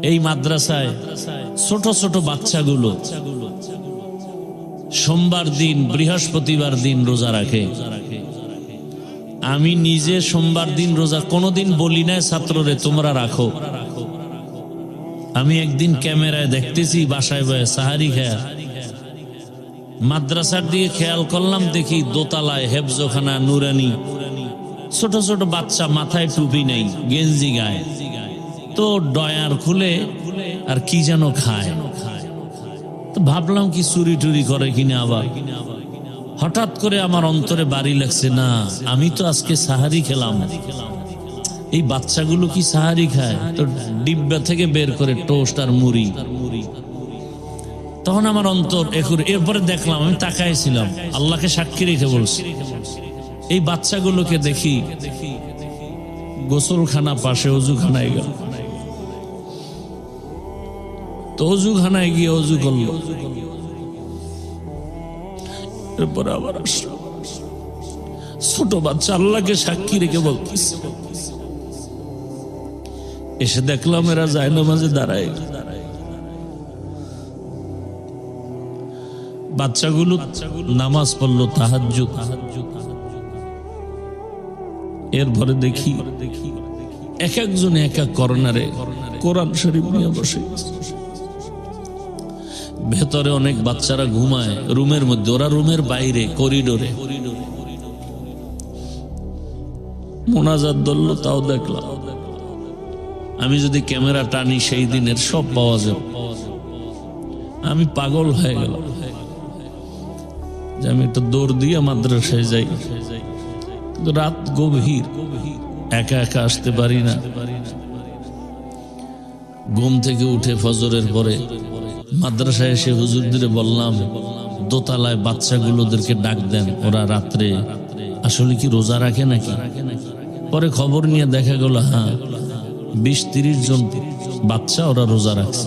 এই মাদ্রাসায় ছোট ছোট বাচ্চাগুলো সোমবার দিন বৃহস্পতিবার দিন রোজা রাখে। আমি নিজে সোমবার দিন রোজা কোনোদিন বলি না ছাত্ররে তোমরা রাখো। আমি একদিন ক্যামেরায় দেখতেছি বাসায় বয়ে সাহারি খেয়া, মাদ্রাসার দিকে খেয়াল করলাম, দেখি দোতলায় হেফজখানা নুরানি ছোট ছোট বাচ্চা, মাথায় টুপি নেই, গেঞ্জি গায়ে, তো ডয়ার খুলে আর কি যেন খায়। তো ভাবলাম কি চুরি টুরি করে কিনা। আবার হঠাৎ করে আমার অন্তরে বাড়ি লাগছে, না আমি তো আজকে সাহারি খেলাম, এই বাচ্চাগুলো কি সাহারি খায়? তো ডিব্বা থেকে বের করে টোস্ট আর মুড়ি। তখন আমার অন্তর এরপরে দেখলাম, আমি তাকাইছিলাম, আল্লাহকে সাক্ষী রেখে বলছি, এই বাচ্চাগুলোকে দেখি গোসলখানা পাশে অজুখানায় গেল, তো অজুখানায় গিয়ে অজু করলো, এরপর আবার আসলো। ছোট বাচ্চা আল্লাহকে সাক্ষী রেখে বলতেছে, এসে দেখলাম এরা জায়নামাজে দাঁড়ায়। বাচ্চাগুলো নামাজ পড়লো, তাহাজ্জুদ। এরপরে দেখি এক একজন এক এক কর্নারে কোরআন শরীফ নিয়ে বসে। ভেতরে অনেক বাচ্চারা ঘুমায় রুমের মধ্যে, ওরা রুমের বাইরে করিডোরে মোনাজাত ধরলো, তাও দেখলাম। আমি যদি ক্যামেরা টানি সেই দিনের সব পাওয়া যাবে। আমি পাগল হয়ে গেলাম যে আমি একটা দৌড় দিয়ে মাদ্রাসায় যাই, কিন্তু রাত গভীর, একা একা আসতে পারি না। ঘুম থেকে উঠে ফজরের পরে মাদ্রাসায় এসে হুজুরদের বললাম, দোতলায় বাচ্চাগুলোদেরকে ডাক দেন, ওরা রাত্রে আসলে কি রোজা রাখে নাকি। পরে খবর নিয়ে দেখা গেল, হ্যাঁ 20-30 জন বাচ্চা ওরা রোজা রাখছে।